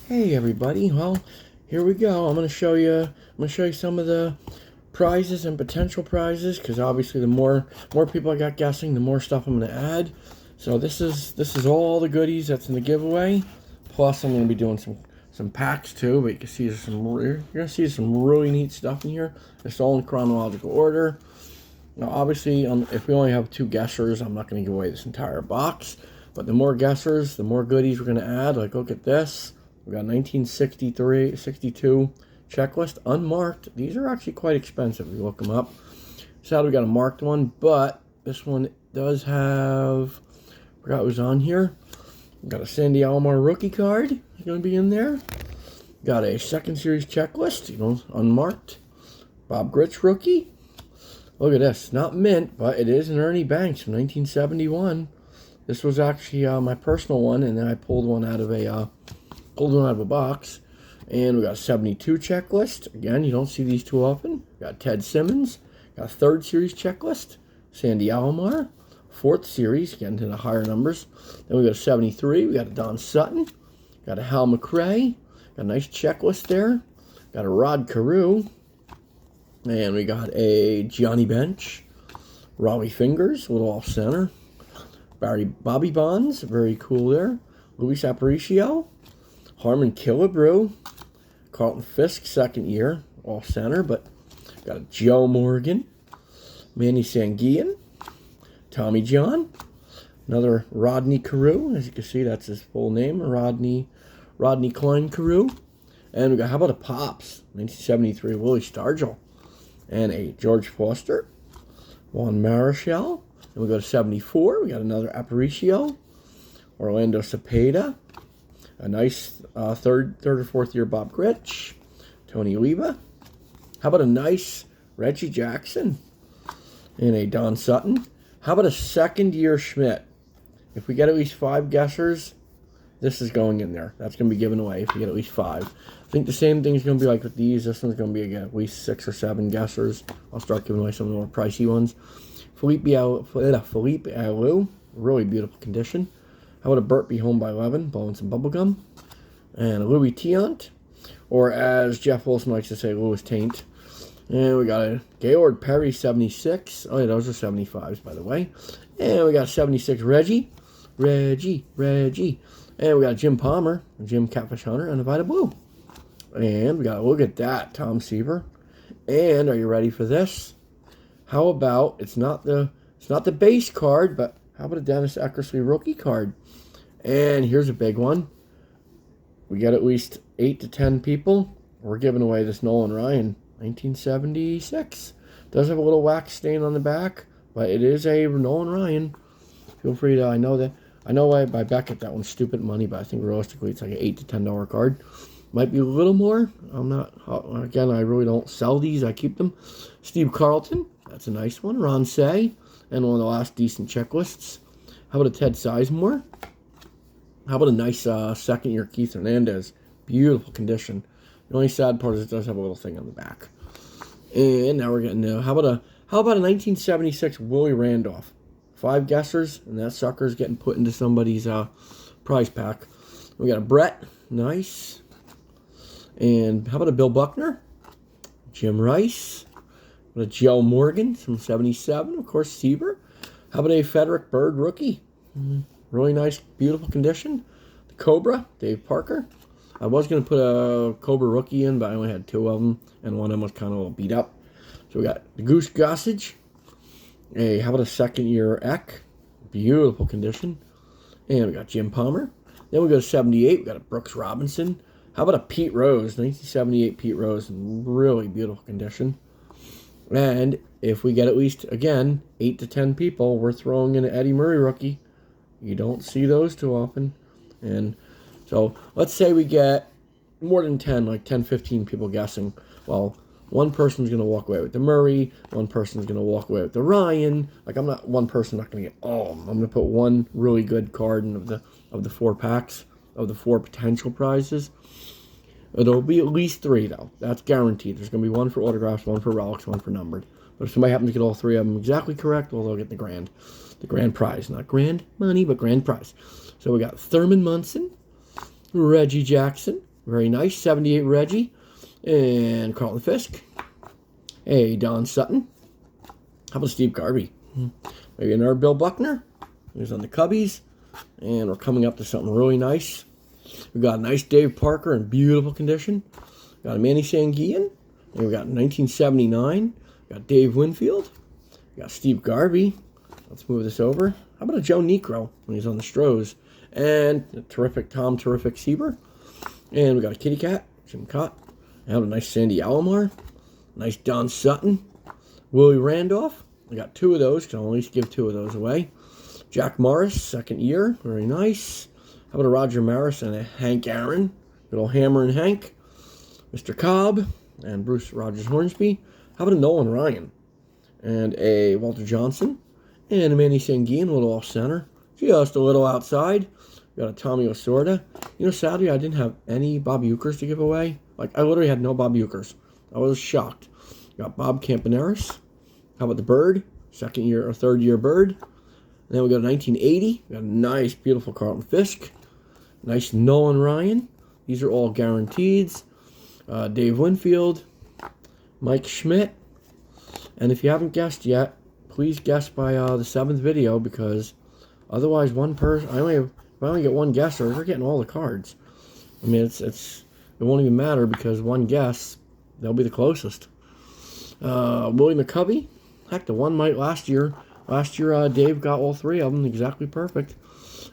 Hey everybody, well, here we go. I'm gonna show you some of the prizes and potential prizes, because obviously the more people I got guessing, the more stuff I'm gonna add. So this is all the goodies that's in the giveaway. Plus I'm gonna be doing some packs too, but you can see you're gonna see some really neat stuff in here. It's all in chronological order. Now obviously, if we only have 2 guessers, I'm not gonna give away this entire box. But the more guessers, the more goodies we're gonna add. Like, look at this. We got 1962 checklist, unmarked. These are actually quite expensive if you look them up. Sad we got a marked one, but this one does have, forgot what was on here. We got a Sandy Alomar rookie card. It's going to be in there. Got a second series checklist, unmarked. Bob Gritch rookie. Look at this. Not mint, but it is an Ernie Banks from 1971. This was actually my personal one, and then I pulled one out of a box. And we got a 72 checklist. Again, you don't see these too often. Got Ted Simmons. Got a 3rd series checklist. Sandy Alomar. 4th series, getting to the higher numbers. Then we got a 73. We got a Don Sutton. Got a Hal McRae. Got a nice checklist there. Got a Rod Carew. And we got a Gianni Bench. Raleigh Fingers, a little off center. Bobby Bonds, very cool there. Luis Aparicio. Harmon Killebrew. Carlton Fisk, 2nd year, off center, but got a Joe Morgan. Manny Sanguillen. Tommy John. Another Rodney Carew. As you can see, that's his full name, Rodney Klein Carew. And we got, how about a Pops, 1973, Willie Stargell. And a George Foster. Juan Marichal. And we go to 74. We got another Aparicio. Orlando Cepeda. A nice third or 4th year Bob Gritch. Tony Leva. How about a nice Reggie Jackson? And a Don Sutton. How about a 2nd year Schmidt? If we get at least 5 guessers, this is going in there. That's going to be given away if we get at least 5. I think the same thing is going to be like with these. This one's going to be, again, at least 6 or 7 guessers. I'll start giving away some of the more pricey ones. Felipe Alou, really beautiful condition. How about a Burt Be Home by 11, blowing some bubble gum? And a Louis Tiant, or as Jeff Wilson likes to say, Louis Taint. And we got a Gaylord Perry 76. Oh yeah, those are 75s, by the way. And we got a 76 Reggie. And we got a Jim Palmer, a Jim Catfish Hunter, and a Vita Blue. And we got, look at that, Tom Seaver. And are you ready for this? How about, it's not the base card, but how about a Dennis Eckersley rookie card? And here's a big one. We got at least 8 to 10 people. We're giving away this Nolan Ryan, 1976. Does have a little wax stain on the back, but it is a Nolan Ryan. Feel free to, I know I buy Beckett, that one's stupid money, but I think realistically it's like an $8 to $10 card. Might be a little more. I'm not, again, I really don't sell these. I keep them. Steve Carlton, that's a nice one. Ron Say, and one of the last decent checklists. How about a Ted Sizemore? How about a nice 2nd year Keith Hernandez? Beautiful condition. The only sad part is it does have a little thing on the back. And now we're getting to, how about a 1976 Willie Randolph? 5 guessers, and that sucker's getting put into somebody's prize pack. We got a Brett, nice. And how about a Bill Buckner? Jim Rice. A Joe Morgan from 77, of course, Seaver. How about a Frederick Bird rookie? Really nice, beautiful condition. The Cobra, Dave Parker. I was going to put a Cobra rookie in, but I only had 2 of them, and one of them was kind of a little beat up. So we got the Goose Gossage. How about a 2nd year Eck? Beautiful condition. And we got Jim Palmer. Then we go to 78. We got a Brooks Robinson. How about a Pete Rose? 1978 Pete Rose in really beautiful condition. And if we get at least, again, 8 to 10 people, we're throwing in an Eddie Murray rookie. You don't see those too often. And so let's say we get more than 10, like 10, 15 people guessing. Well, one person's going to walk away with the Murray. One person's going to walk away with the Ryan. Like, one person's not going to get all of them. I'm going to put one really good card in of the 4 packs, of the 4 potential prizes. It'll be at least 3, though. That's guaranteed. There's going to be 1 for autographs, 1 for relics, 1 for numbered. But if somebody happens to get all 3 of them exactly correct, well, they'll get the grand prize. Not grand money, but grand prize. So we got Thurman Munson, Reggie Jackson, Very nice. 78 Reggie. And Carlton Fisk. Hey, Don Sutton. How about Steve Garvey? Maybe another Bill Buckner. He's on the Cubbies. And we're coming up to something really nice. We've got a nice Dave Parker in beautiful condition. Got a Manny Sanguillen. And we've got 1979. Got Dave Winfield. We got Steve Garvey. Let's move this over. How about a Joe Niekro when he's on the Stros? And a terrific Tom Seaver. And we got a Kitty Cat, Jim Cott. I have a nice Sandy Alomar. Nice Don Sutton. Willie Randolph. I got 2 of those. Can at least give 2 of those away. Jack Morris, second year. Very nice. How about a Roger Maris and a Hank Aaron? Good old Hammer and Hank. Mr. Cobb and Bruce Rogers Hornsby. How about a Nolan Ryan? And a Walter Johnson. And a Manny Sanguillen, a little off center. Just a little outside. Got a Tommy Lasorda. You know, sadly, I didn't have any Bob Euchers to give away. Like, I literally had no Bob Euchers. I was shocked. Got Bob Campaneris. How about the Bird? Second year or third year Bird. And then we got a 1980. Got a nice, beautiful Carlton Fisk. Nice Nolan Ryan. These are all guaranteed. Dave Winfield. Mike Schmidt. And if you haven't guessed yet, please guess by the 7th video, because otherwise one person, if I only get one guesser, they're getting all the cards. I mean, it won't even matter, because one guess, they'll be the closest. Willie McCovey. Heck, the one might last year. Last year, Dave got all 3 of them exactly perfect.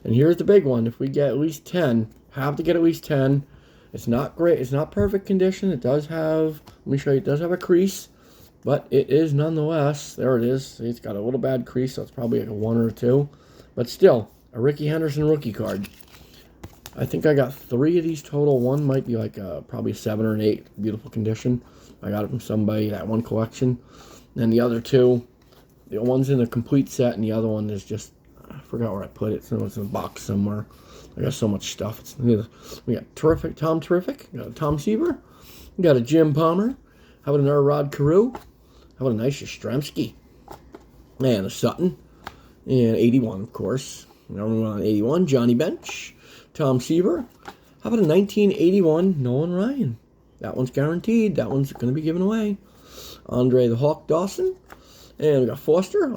And here's the big one. If we get at least 10, have to get at least 10. It's not great. It's not perfect condition. It does have, let me show you, it does have a crease. But it is nonetheless, there it is. See, it's got a little bad crease, so it's probably like a 1 or a 2. But still, a Ricky Henderson rookie card. I think I got 3 of these total. One might be like probably a 7 or an 8. Beautiful condition. I got it from somebody, that one collection. And the other 2, the one's in a complete set, and the other one is just, I forgot where I put it. So it's in a box somewhere. I got so much stuff. We got terrific Tom Terrific. We got a Tom Seaver. We got a Jim Palmer. How about another Rod Carew? How about a nice Yastrzemski? And a Sutton. And 81, of course. Now we're on 81. Johnny Bench. Tom Seaver. How about a 1981 Nolan Ryan? That one's guaranteed. That one's going to be given away. Andre the Hawk Dawson. And we got Foster.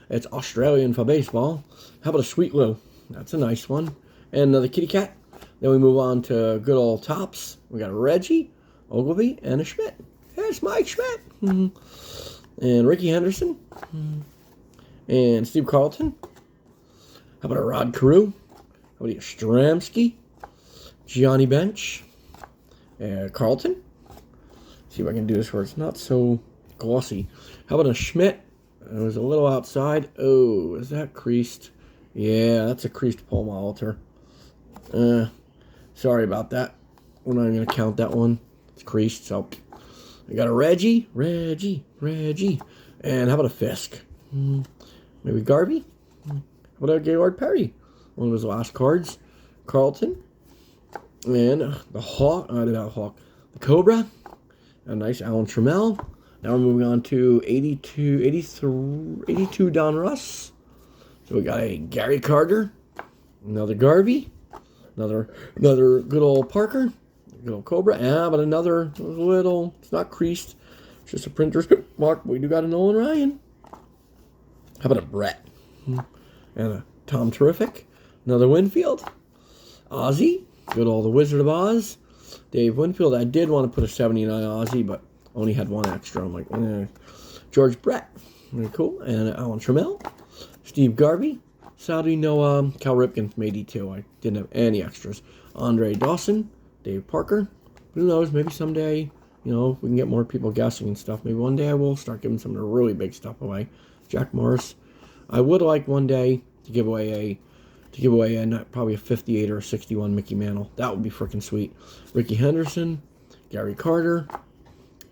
It's Australian for baseball. How about a Sweet Lou? That's a nice one. And another Kitty Cat. Then we move on to good old tops. We got a Reggie, Ogilvy, and a Schmidt. There's Mike Schmidt. And Ricky Henderson. And Steve Carlton. How about a Rod Carew? How about a Yastrzemski? Johnny Bench. Carlton. See if I can do this where it's not so glossy. How about a Schmidt? It was a little outside. Oh, is that creased? Yeah, that's a creased Paul Molitor. Sorry about that. We're not even going to count that one. It's creased, so... We got a Reggie. And how about a Fisk? Maybe Garvey? How about a Gaylord Perry? One of his last cards. Carlton. And the Hawk. The Cobra. A nice Alan Trammell. Now we're moving on to 82 Don Russ. So we got a Gary Carter. Another Garvey. Another good old Parker. Good old Cobra. But another little, it's not creased. It's just a printer's mark. We do got a Nolan Ryan. How about a Brett? And a Tom Terrific. Another Winfield. Ozzy. Good old the Wizard of Oz. Dave Winfield. I did want to put a 79 Ozzy, but only had one extra. I'm like, George Brett. Very cool. And Alan Trammell. Steve Garvey. Sadly, no Cal Ripken from 82. I didn't have any extras. Andre Dawson. Dave Parker. Who knows? Maybe someday, you know, if we can get more people guessing and stuff, maybe one day I will start giving some of the really big stuff away. Jack Morris. I would like one day to give away probably a 58 or a 61 Mickey Mantle. That would be freaking sweet. Ricky Henderson. Gary Carter.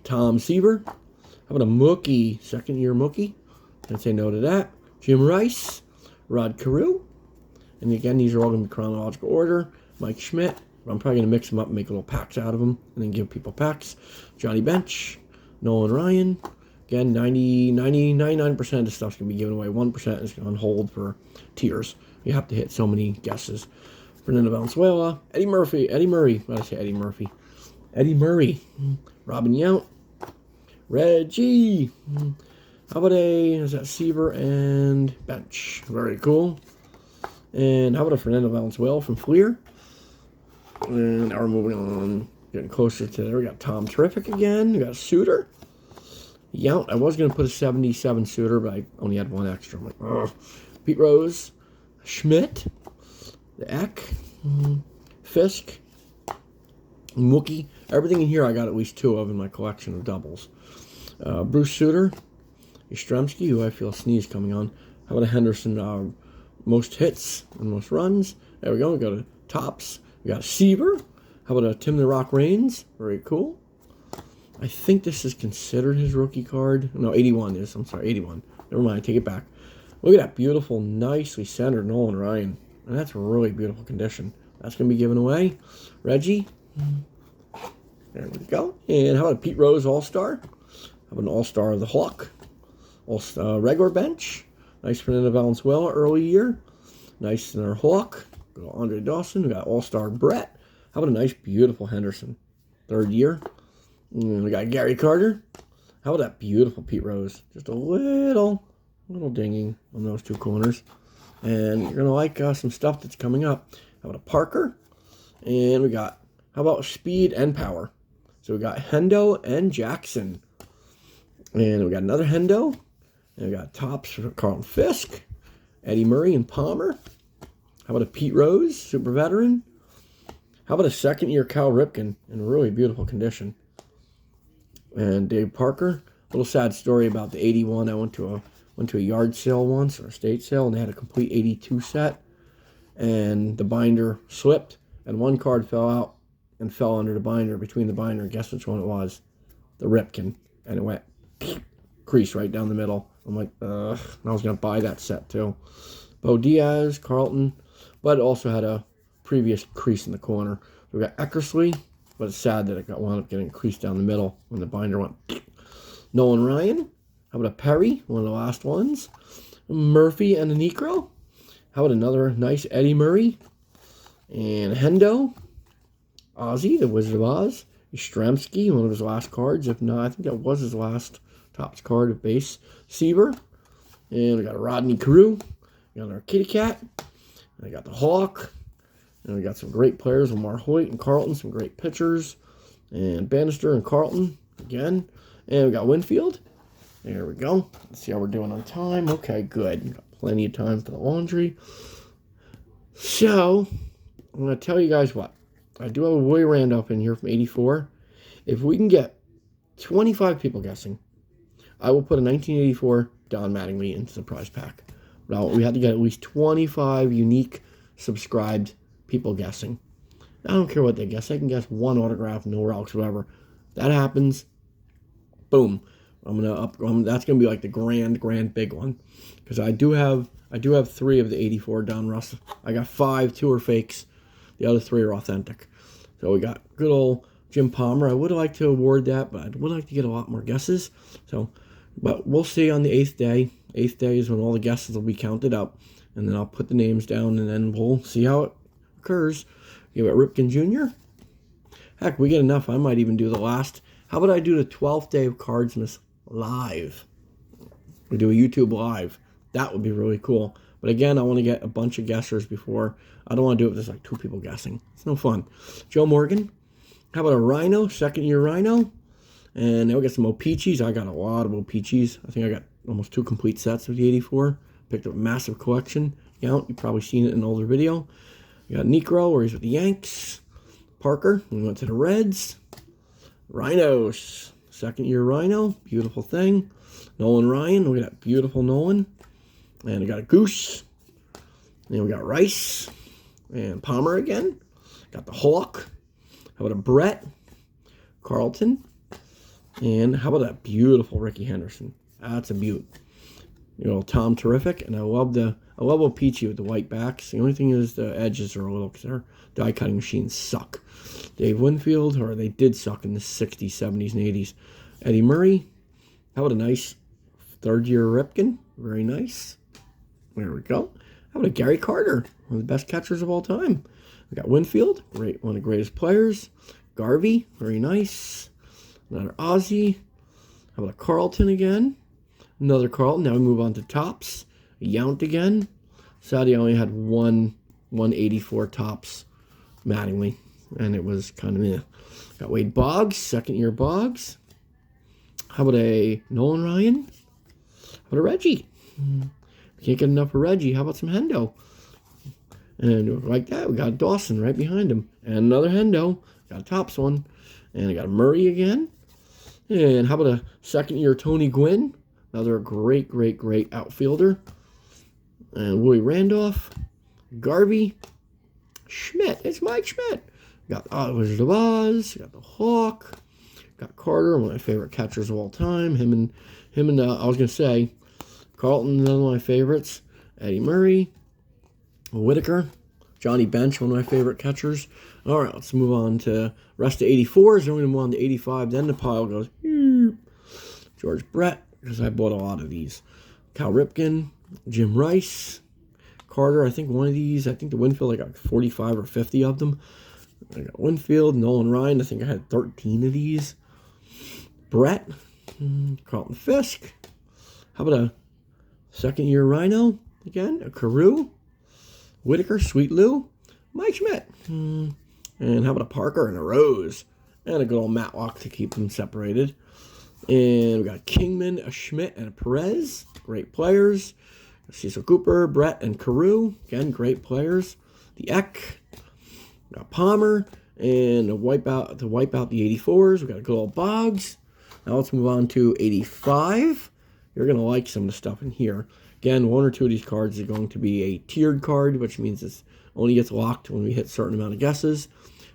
Tom Seaver. How about a Mookie? Second year Mookie. I'd say no to that. Jim Rice. Rod Carew. And again, these are all going to be chronological order. Mike Schmidt. I'm probably going to mix them up and make little packs out of them and then give people packs. Johnny Bench. Nolan Ryan. Again, 99% of the stuff's going to be given away. 1% is on hold for tiers. You have to hit so many guesses. Fernando Valenzuela. Eddie Murphy. What did I say? Eddie Murphy. Eddie Murray. Robin Yount. Reggie. How about is that Seaver and Bench? Very cool. And how about a Fernando Valenzuela from Fleer? And now we're moving on. Getting closer to there. We got Tom Terrific again. We got Suter. Yount. I was going to put a 77 Suter, but I only had one extra. I'm like, ugh. Pete Rose. Schmidt. The Eck. Fisk. Mookie. Everything in here I got at least 2 of in my collection of doubles. Bruce Suter. Yastrzemski, who I feel a sneeze coming on. How about a Henderson? Most hits and most runs. There we go. We got a Tops. We got a Seaver. How about a Tim the Rock Reigns? Very cool. I think this is considered his rookie card. No, 81 is. I'm sorry, 81. Never mind. I take it back. Look at that beautiful, nicely centered Nolan Ryan. And that's a really beautiful condition. That's going to be given away. Reggie. There we go. And how about a Pete Rose All-Star? How about an All-Star of the Hawk? Regular bench. Nice Fernando Valenzuela early year. Nice in our Hawk. Got Andre Dawson. We got All-Star Brett. How about a nice, beautiful Henderson? 3rd year. And we got Gary Carter. How about that beautiful Pete Rose? Just a little dinging on those 2 corners. And you're going to like some stuff that's coming up. How about a Parker? And we got, how about speed and power? So we got Hendo and Jackson. And we got another Hendo. And we got Tops for Carlton Fisk. Eddie Murray and Palmer. How about a Pete Rose, super veteran? How about a 2nd-year Cal Ripken in really beautiful condition? And Dave Parker. A little sad story about the 81. I went to a yard sale once, or a estate sale, and they had a complete 82 set. And the binder slipped, and one card fell out and fell under the binder, between the binder. Guess which one it was? The Ripken. And it went crease right down the middle. I'm like, ugh. And I was going to buy that set too. Bo Diaz, Carlton, but it also had a previous crease in the corner. We got Eckersley, but it's sad that it wound up getting creased down the middle when the binder went. Nolan Ryan. How about a Perry, one of the last ones? Murphy and a Necro. How about another nice Eddie Murray? And Hendo. Ozzy, the Wizard of Oz. Yastrzemski, one of his last cards. If not, I think that was his last Topps card of base. Seaver. And we got a Rodney Carew. We got our Kitty Cat. And I got the Hawk. And we got some great players. Lamar Hoyt and Carlton. Some great pitchers. And Bannister and Carlton again. And we got Winfield. There we go. Let's see how we're doing on time. Okay, good. Got plenty of time for the laundry. So, I'm going to tell you guys what. I do have a Willie Randolph in here from 84. If we can get 25 people guessing, I will put a 1984 Don Mattingly into the prize pack. Now, we had to get at least 25 unique subscribed people guessing. I don't care what they guess. They can guess one autograph, no rocks, whatever. That happens. Boom. That's gonna be like the grand big one, because I do have 3 of the 84 Don Russ. I got 5, 2 are fakes, the other 3 are authentic. So we got good old Jim Palmer. I would like to award that, but I would like to get a lot more guesses. So, but we'll see on the 8th day. 8th day is when all the guesses will be counted up, and then I'll put the names down, and then we'll see how it occurs. You got Ripken Jr. Heck, we get enough. I might even do the last. How about I do the 12th day of Cardsmas live? We do a YouTube live. That would be really cool. But again, I want to get a bunch of guessers before. I don't want to do it with just like 2 people guessing. It's no fun. Joe Morgan. How about a Rhino, 2nd-year Rhino? And then we got some O-Peaches. I got a lot of O-Peaches. I think I got almost 2 complete sets of the 84. Picked up a massive collection. You've probably seen it in an older video. We got Necro, where he's with the Yanks. Parker. We went to the Reds. Rhinos. 2nd-year Rhino. Beautiful thing. Nolan Ryan. Look at that beautiful Nolan. And we got a Goose. And we got Rice. And Palmer again. Got the Hawk. How about a Brett? Carlton. And how about that beautiful Ricky Henderson? That's a beaut. You know, Tom Terrific. And I love O-Peachy with the white backs. The only thing is the edges are a little, because their die cutting machines suck. Dave Winfield, or they did suck in the 60s, 70s, and 80s. Eddie Murray. How about a nice 3rd-year Ripken? Very nice. There we go. How about a Gary Carter? One of the best catchers of all time. We got Winfield, great, one of the greatest players. Garvey, very nice. Another Ozzy. How about a Carlton again? Another Carlton. Now we move on to Topps. A Yount again. Sadly, I only had 184 Topps Mattingly, and it was kind of Got Wade Boggs, second year Boggs. How about a Nolan Ryan? How about a Reggie? Can't get enough of Reggie. How about some Hendo? And like that, we got Dawson right behind him. And another Hendo. Got a Topps one. And I got a Murray again. And how about a second year Tony Gwynn? Another great, great, great outfielder. And Willie Randolph. Garvey. Schmidt. It's Mike Schmidt. Got Wizard of Oz. Got the Hawk. Got Carter, one of my favorite catchers of all time. Him and I was gonna say, Carlton, another one of my favorites. Eddie Murray, Whitaker, Johnny Bench, one of my favorite catchers. All right, let's move on to rest of 84s. Then we're gonna move on to 85. Then the pile goes. George Brett, because I bought a lot of these. Cal Ripken, Jim Rice, Carter. I think one of these. I think the Winfield, I got 45 or 50 of them. I got Winfield, Nolan Ryan. I think I had 13 of these. Brett, Carlton Fisk. How about a second year Rhino again? A Carew, Whitaker, Sweet Lou, Mike Schmidt. And how about a Parker and a Rose? And a good old Matlock to keep them separated. And we got a Kingman, a Schmidt, and a Perez. Great players. Cecil Cooper, Brett, and Carew. Again, great players. The Eck. We got Palmer. And to wipe out the 84s, we got a good old Boggs. Now let's move on to 85. You're going to like some of the stuff in here. Again, one or two of these cards are going to be a tiered card, which means it only gets locked when we hit a certain amount of guesses.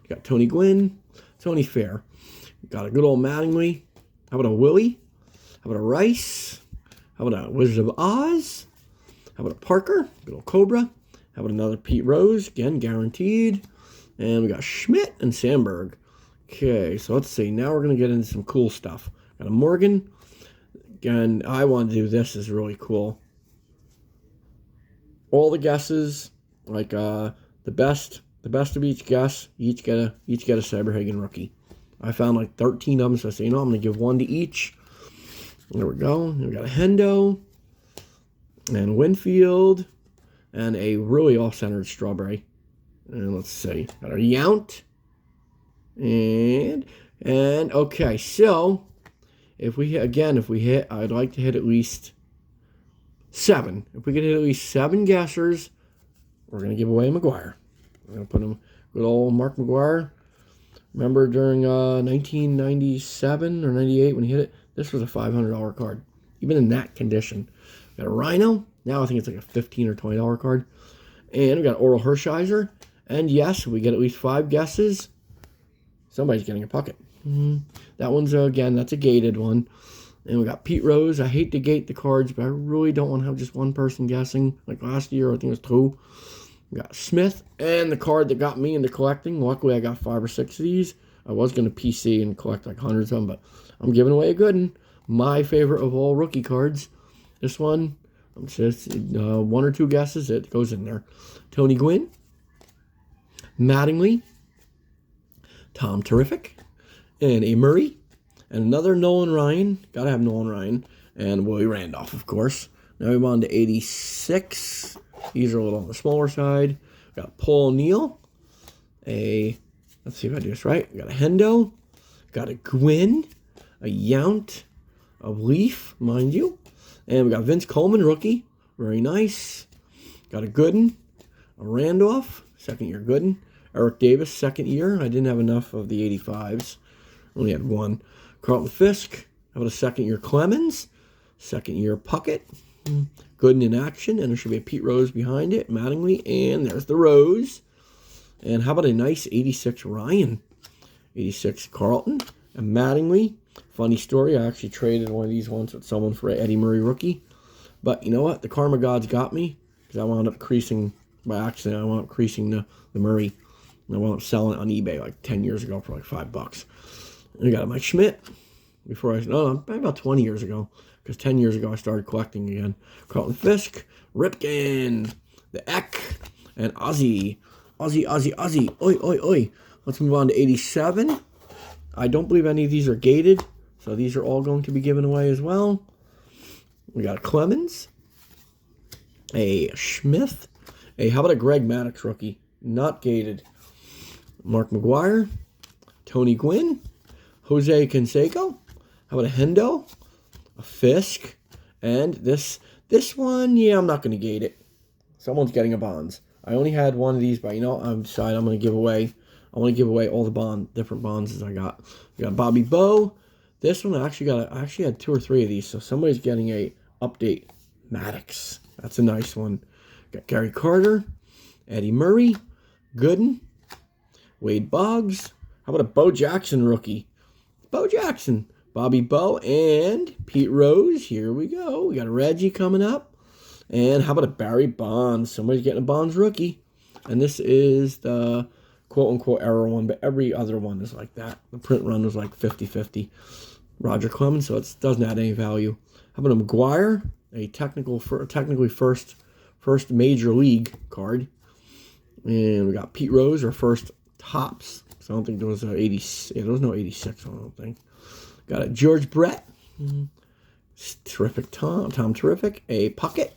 We got Tony Gwynn, Tony Fair. We got a good old Mattingly. How about a Willie? How about a Rice? How about a Wizard of Oz? How about a Parker? Good old Cobra. How about another Pete Rose? Again, guaranteed. And we got Schmidt and Sandberg. Okay, so let's see. Now we're going to get into some cool stuff. Got a Morgan. Again, I want to do this. Is really cool. All the guesses, like the best of each guess, each get a Cyberhagen rookie. I found like 13 of them, so I say, I'm going to give one to each. There we go. And we got a Hendo and Winfield and a really off-centered Strawberry. And let's see, got our Yount. And okay, so if we hit, I'd like to hit at least 7. If we could hit at least 7 guessers, we're going to give away McGuire. We're going to put him, good old Mark McGuire. Remember during 1997 or 98 when he hit it? This was a $500 card, even in that condition. Got a Rhino. Now I think it's like a $15 or $20 card. And we got Oral Hershiser. And yes, if we get at least 5 guesses, somebody's getting a Puckett. That one's, again, that's a gated one. And we got Pete Rose. I hate to gate the cards, but I really don't want to have just one person guessing. Like last year, I think it was 2. We got Smith. And the card that got me into collecting, luckily I got 5 or 6 of these. I was going to PC and collect like hundreds of them, but I'm giving away a good one. My favorite of all rookie cards. This one, just 1 or 2 guesses, it goes in there. Tony Gwynn. Mattingly, Tom Terrific, and a Murray, and another Nolan Ryan. Gotta have Nolan Ryan, and Willie Randolph, of course. Now we move on to 86. These are a little on the smaller side. We got Paul O'Neill, let's see if I do this right. We got a Hendo, got a Gwynn, a Yount, a Leaf, mind you, and we got Vince Coleman, rookie, very nice. Got a Gooden, a Randolph, second year Gooden. Eric Davis, second year. I didn't have enough of the 85s. Only had 1. Carlton Fisk. How about a second year Clemens? Second year Puckett. Gooden in action. And there should be a Pete Rose behind it. Mattingly. And there's the Rose. And how about a nice 86 Ryan? 86 Carlton. And Mattingly. Funny story. I actually traded one of these once with someone for an Eddie Murray rookie. But you know what? The Karma Gods got me. Because I wound up creasing, by accident, the Murray. And I wound up selling it on eBay like 10 years ago for like $5. And I got a Mike Schmidt about 20 years ago, because 10 years ago I started collecting again. Carlton Fisk, Ripken, the Eck, and Ozzy. Aussie. Oi. Let's move on to 87. I don't believe any of these are gated, so these are all going to be given away as well. We got a Clemens, a Smith, how about a Greg Maddux rookie? Not gated. Mark McGwire, Tony Gwynn, Jose Canseco. How about a Hendo, a Fisk, and this one, yeah, I'm not going to gate it. Someone's getting a Bonds. I only had one of these, but you know, I'm decided I'm going to give away. I want to give away all the different bonds as I got. We got Bobby Bowe. This one I actually had 2 or 3 of these, so somebody's getting a update. Maddox. That's a nice one. Got Gary Carter, Eddie Murray, Gooden, Wade Boggs. How about a Bo Jackson rookie? Bo Jackson, Bobby Bowe, and Pete Rose. Here we go. We got a Reggie coming up. And how about a Barry Bonds? Somebody's getting a Bonds rookie. And this is the quote-unquote error one, but every other one is like that. The print run was like 50-50. Roger Clemens, so it doesn't add any value. How about a McGwire? A technically first major league card. And we got Pete Rose, our first tops. So I don't think there was a 80. Yeah, there was no 86 one, I don't think. Got a George Brett. Terrific Tom Terrific. A Puckett.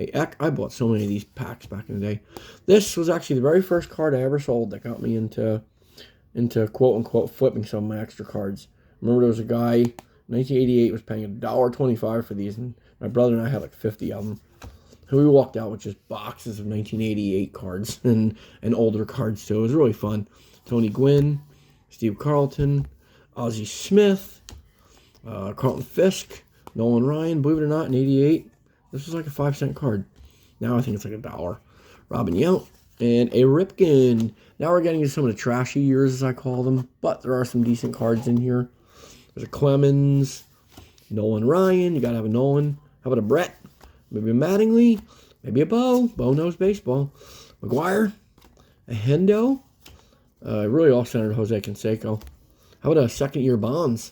A Eck. I bought so many of these packs back in the day. This was actually the very first card I ever sold that got me into quote-unquote flipping some of my extra cards. Remember there was a guy, 1988, was paying $1.25 for these, and my brother and I had like 50 of them. And we walked out with just boxes of 1988 cards and older cards too. It was really fun. Tony Gwynn, Steve Carlton, Ozzie Smith, Carlton Fisk, Nolan Ryan. Believe it or not, in 88, this was like a 5-cent card. Now I think it's like $1. Robin Yount and a Ripken. Now we're getting to some of the trashy years, as I call them, but there are some decent cards in here. There's a Clemens, Nolan Ryan. You got to have a Nolan. How about a Brett? Maybe a Mattingly. Maybe a Bo. Bo knows baseball. McGwire. A Hendo. Really off-centered Jose Canseco. How about a second-year Bonds?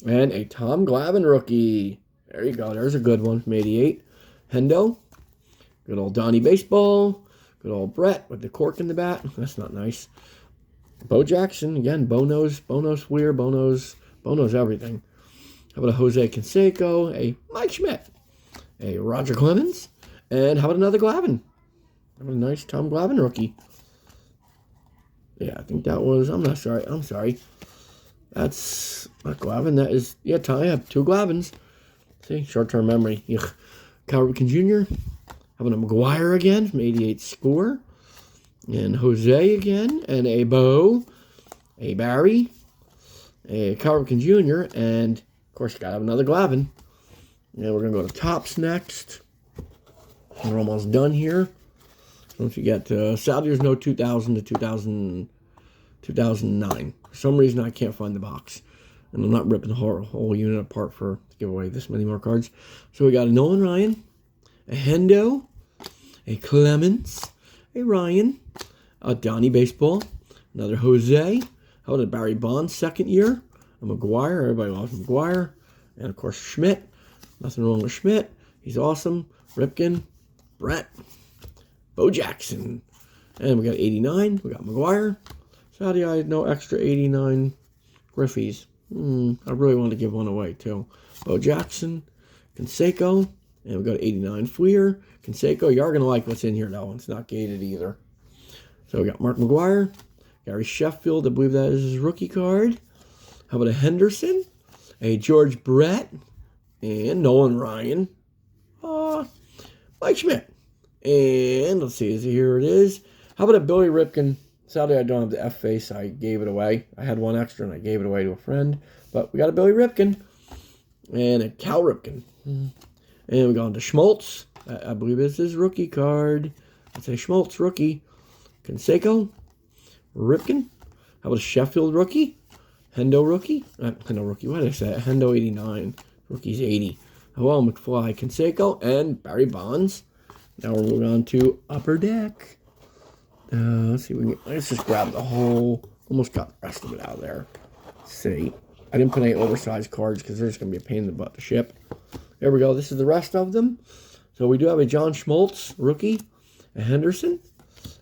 And a Tom Glavine rookie. There you go. There's a good one from 88. Hendo. Good old Donnie Baseball. Good old Brett with the cork in the bat. That's not nice. Bo Jackson. Again, Bo knows Weir. Bo knows everything. How about a Jose Canseco? A Mike Schmidt. A Roger Clemens. And how about another Glavine? How about a nice Tom Glavine rookie? Yeah, I think that was... I'm sorry. That's not Glavine. That is... Yeah, Tom, I have 2 Glavines. See, short-term memory. Yuck. Cal Ripken Jr. How about a McGwire again from 88 score? And Jose again. And a Bo. A Barry. A Cal Ripken Jr. And, of course, you got to have another Glavine. And we're going to go to Topps next. We're almost done here. Once you get to Saturday's no 2000 to 2009. For some reason, I can't find the box. And I'm not ripping the whole unit apart to give away this many more cards. So we got a Nolan Ryan, a Hendo, a Clemens, a Ryan, a Donnie Baseball, another Jose. How about a Barry Bonds second year? A McGwire. Everybody loves McGwire. And, of course, Schmidt. Nothing wrong with Schmidt. He's awesome. Ripken, Brett, Bo Jackson. And we got 89. We got McGwire. Sadly, I had no extra 89 Griffies. I really wanted to give one away, too. Bo Jackson, Canseco, and we got 89 Fleer. Canseco, you are going to like what's in here, though. It's not gated either. So we got Mark McGwire, Gary Sheffield, I believe that is his rookie card. How about a Henderson, a George Brett, and Nolan Ryan. Mike Schmidt. And let's see, here it is. How about a Billy Ripken? Sadly, I don't have the F face. I gave it away. I had one extra, and I gave it away to a friend. But we got a Billy Ripken and a Cal Ripken. And we got on to Schmaltz. I believe it's his rookie card. It's a Schmaltz rookie. Canseco. Ripken. How about a Sheffield rookie? Hendo rookie. Hendo rookie. What did I say? Hendo 89. Rookie's 80. Hello, McFly, Canseco, and Barry Bonds. Now we're moving on to Upper Deck. Let's see. Let's just grab the whole. Almost got the rest of it out of there. Let's see. I didn't put any oversized cards because they're just going to be a pain in the butt to ship. There we go. This is the rest of them. So we do have a John Schmaltz rookie, a Henderson,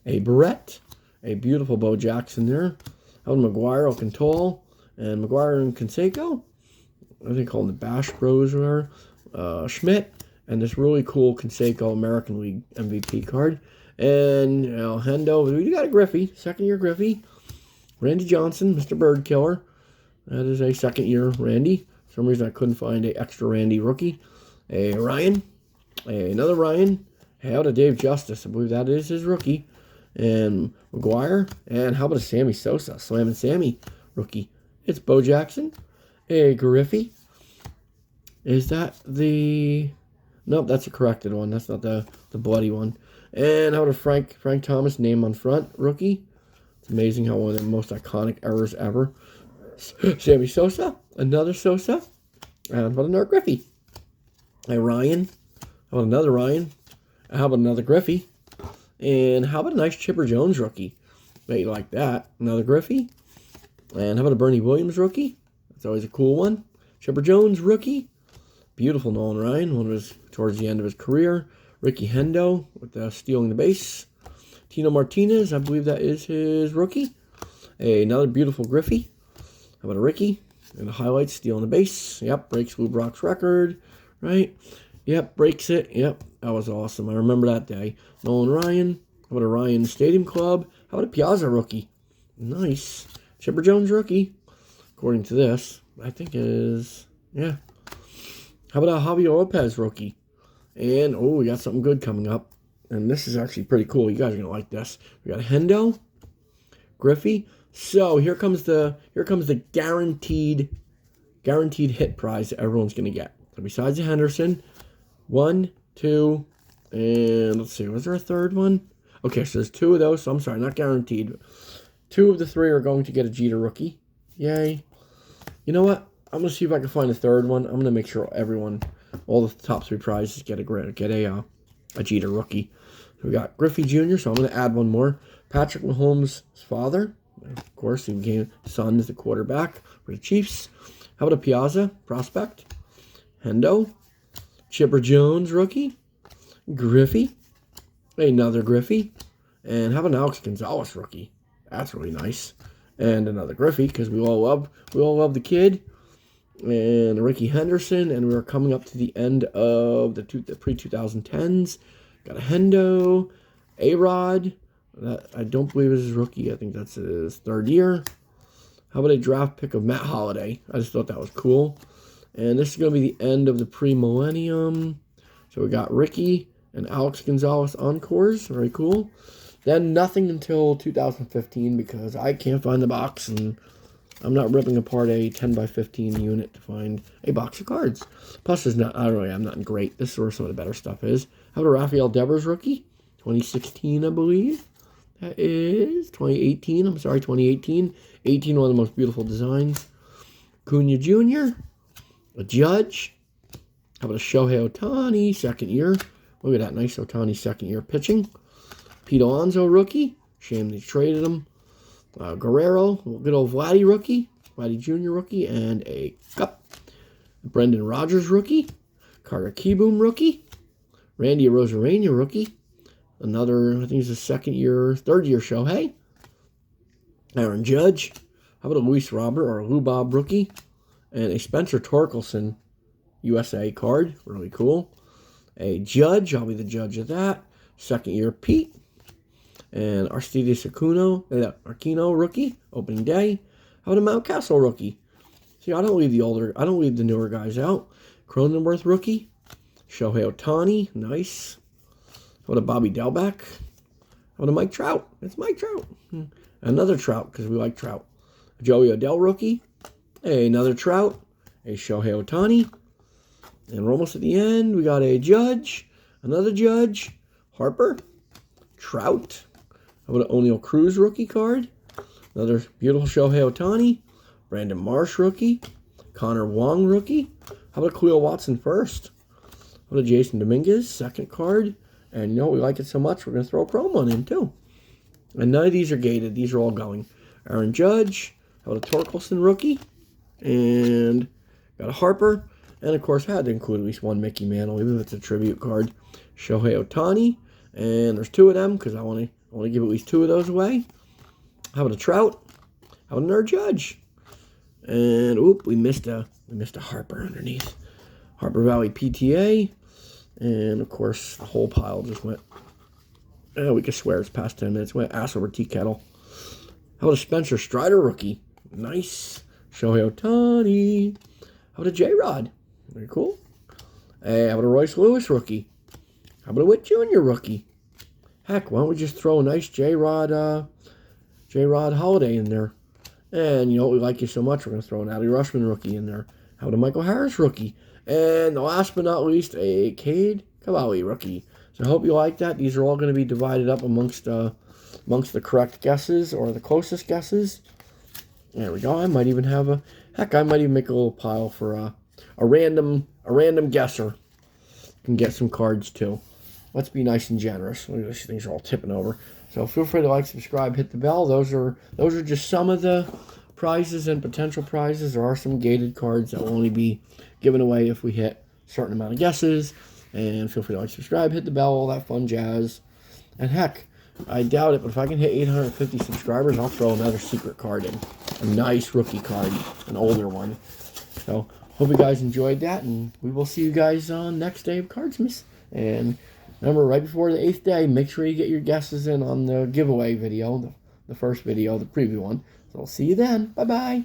a Barrett, a beautiful Bo Jackson there. How about McGuire, Alcantara, and McGuire and Canseco. I think called the Bash Bros or Schmidt, and this really cool Canseco American League MVP card. And Hendo, we got a Griffey, second-year Griffey. Randy Johnson, Mr. Bird Killer. That is a second-year Randy. For some reason I couldn't find an extra Randy rookie. A Ryan, another Ryan. How about a Dave Justice? I believe that is his rookie. And McGuire. And how about a Sammy Sosa? Slam and Sammy rookie. It's Bo Jackson. A Griffey. Is that the... Nope, that's a corrected one. That's not the bloody one. And how about a Frank Thomas name on front rookie? It's amazing how one of the most iconic errors ever. Sammy Sosa. Another Sosa. And how about another Griffey? A Ryan. How about another Ryan? How about another Griffey? And how about a nice Chipper Jones rookie? Bet you like that. Another Griffey. And how about a Bernie Williams rookie? That's always a cool one. Chipper Jones rookie. Beautiful Nolan Ryan. One of his towards the end of his career. Ricky Hendo with stealing the base. Tino Martinez. I believe that is his rookie. Another beautiful Griffey. How about a Ricky? And the highlights, stealing the base. Yep, breaks Lou Brock's record. Right? Yep, breaks it. Yep, that was awesome. I remember that day. Nolan Ryan. How about a Ryan Stadium Club? How about a Piazza rookie? Nice. Chipper Jones rookie. According to this, I think is, yeah. How about a Javier Lopez rookie? And, oh, we got something good coming up. And this is actually pretty cool. You guys are going to like this. We got a Hendo. Griffey. So, here comes the guaranteed hit prize that everyone's going to get. So, besides the Henderson, 1, 2, and let's see, was there a third one? Okay, so there's 2 of those. So, I'm sorry, not guaranteed. 2 of the 3 are going to get a Jeter rookie. Yay. You know what? I'm going to see if I can find a third one. I'm going to make sure all the top 3 prizes get a Jeter rookie. So, we got Griffey Jr., so I'm going to add one more. Patrick Mahomes' father. Of course, he became son as the quarterback for the Chiefs. How about a Piazza prospect? Hendo. Chipper Jones rookie. Griffey. Another Griffey. And how about an Alex Gonzalez rookie? That's really nice. And another Griffey, because we all love the kid. And Ricky Henderson. And we're coming up to the end of the pre-2010s. Got a Hendo. A-Rod. That I don't believe is his rookie. I think that's his 3rd year. How about a draft pick of Matt Holliday? I just thought that was cool. And this is going to be the end of the pre-millennium. So we got Ricky and Alex Gonzalez Encores. Very cool. Then nothing until 2015 because I can't find the box and I'm not ripping apart a 10x15 unit to find a box of cards. Plus, I'm not great. This is where some of the better stuff is. How about a Rafael Devers rookie? 2016, I believe. That is 2018. I'm sorry, 2018. 18, one of the most beautiful designs. Cunha Jr. A Judge. How about a Shohei Ohtani, 2nd year? Look at that nice Ohtani 2nd year pitching. Pete Alonso rookie. Shame they traded him. Guerrero, good old Vladdy rookie. Vladdy Jr. rookie. And a Cup. Brendan Rodgers rookie. Carter Kieboom rookie. Randy Arozarena rookie. Another, I think he's a 3rd year Shohei. Aaron Judge. How about a Luis Robert or a Lou Bob rookie? And a Spencer Torkelson USA card. Really cool. A Judge. I'll be the judge of that. 2nd year Pete. And Aristides Aquino rookie. Opening day. How about a Mountcastle rookie? See, I don't leave the newer guys out. Cronenworth rookie. Shohei Ohtani. Nice. How about a Bobby Delback? How about a Mike Trout? It's Mike Trout. Another Trout, because we like Trout. A Joey Odell rookie. Another Trout. A Shohei Ohtani. And we're almost at the end. We got a Judge. Another Judge. Harper. Trout. How about an O'Neal Cruz rookie card? Another beautiful Shohei Ohtani. Brandon Marsh rookie. Connor Wong rookie. How about a Khalil Watson first? How about a Jason Dominguez 2nd card? And we like it so much, we're going to throw a promo on in too. And none of these are gated. These are all going. Aaron Judge. How about a Torkelson rookie? And got a Harper. And, of course, had to include at least one Mickey Mantle, even if it's a tribute card. Shohei Ohtani. And there's 2 of them because I want I want to give at least 2 of those away. How about a Trout? How about another Judge? And oop, we missed a Harper underneath. Harper Valley PTA. And of course, the whole pile just went. We could swear it's past 10 minutes. Went ass over tea kettle. How about a Spencer Strider rookie? Nice. Shohei Ohtani. How about a J-Rod? Very cool. Hey, how about a Royce Lewis rookie? How about a Witt Jr. rookie? Heck, why don't we just throw a nice J-Rod Holiday in there? And you know, we like you so much, we're going to throw an Adley Rushman rookie in there. How about a Michael Harris rookie? And last but not least, a Cade Cavalli rookie. So I hope you like that. These are all going to be divided up amongst the correct guesses or the closest guesses. There we go. I might even have I might even make a little pile for a random guesser. Can get some cards too. Let's be nice and generous. Look at these things are all tipping over. So feel free to like, subscribe, hit the bell. Those are just some of the prizes and potential prizes. There are some gated cards that will only be given away if we hit a certain amount of guesses. And feel free to like, subscribe, hit the bell, all that fun jazz. And heck, I doubt it, but if I can hit 850 subscribers, I'll throw another secret card in. A nice rookie card, an older one. So hope you guys enjoyed that, and we will see you guys on next day of Cardsmas. And remember, right before the 8th day, make sure you get your guesses in on the giveaway video, the first video, the preview one. So I'll see you then. Bye-bye.